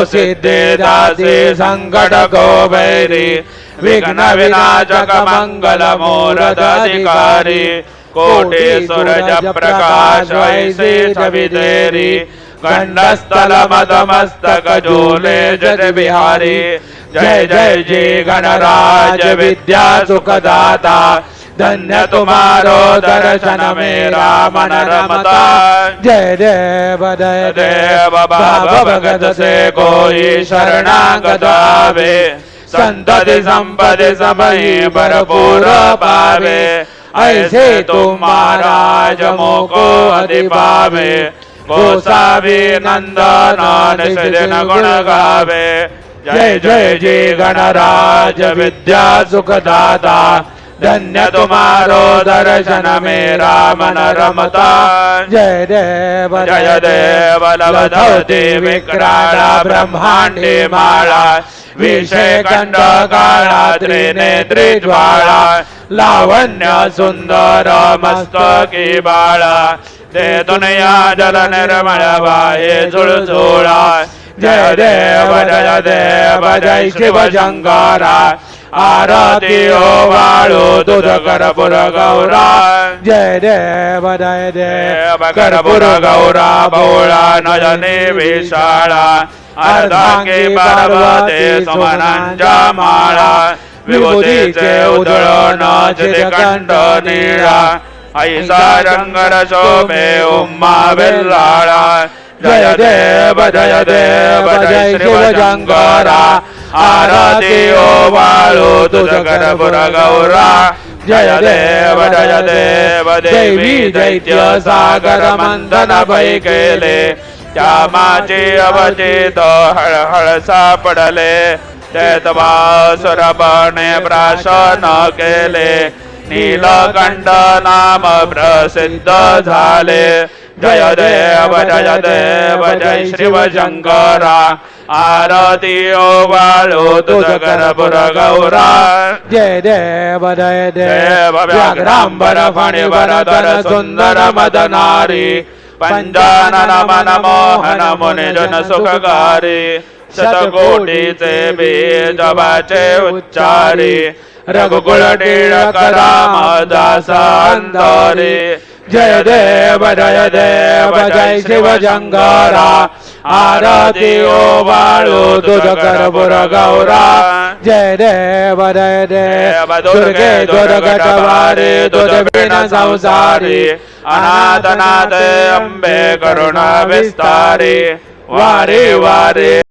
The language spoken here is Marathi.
सिद्धे दासी संकट को भैरी विघ्न विनाशक मंगल मूरत अधिकारी कोटि सूरज प्रकाश ऐसे छवि तेरी कंडस्थल मदमस्तक झूले जज बिहारी जय जय जय गणराज विद्या सुखदाता धन्य तुम्हारो दर्शन मेरा मन रमता जय देव बाबा भगत से कोई शरणागत आवे संतति संपदि सबही भरपूर पावे ऐसे तुम महाराज मोको अधिपावे गोसावी नंदन निषदिन गुण गावे जय जय जय गणराज विद्या सुखदाता धन्य तुम्हारो दर्शन मेरा मन रमता जय देव लवधौति विक्राला ब्रह्मांडी माला विषय कंड काला त्रिनेत्री ज्वाला लावण्य सुंदर मस्तकी बाळा ते दुनिया जल निर्मळ वाहे झुळझुळा जय देव जय शिव शंकरा आरती ओवाळू तुझ कर्पूर गौरा जय देव कर्पूर गौरा भोळा नयने विशाळा अर्धांगी पार्वती सुमनांच्या माळा विभूतीचे उधळण चिरकंठ निळा ऐसा रंगर शोभे उम्मा बेल्लाळा जय देव जय शिव शंकरा आरती ओवाळू तुझ कर्पूर गौरा जय देव देवी दैत्य सागर मंथन भय केले त्या माझे अवचित हळहळ सापडले ते तवासुर बने प्राशन केले नीलकंठ नाम प्रसिद्ध झाले जय देव जय शिव शंकरा आरती ओवाळू तुझ कर्पूर गौरा जय देव व्याघ्रांबर फणिवरधर सुंदर मदनारी पंचानन मन मोहन मुनिजन सुखकारी शतकोटीचे बीज वाचे उच्चारी रघुकुल टिळक रामदास अंतरी जय देव जय शिव शंकरा आरती ओवाळू तुझ कर्पूर गौरा जय देव दुर्गे दुर्गटवारी तुझ बिन संसारी अनाथ नाथ अंबे करुणा विस्तारी वारी वारी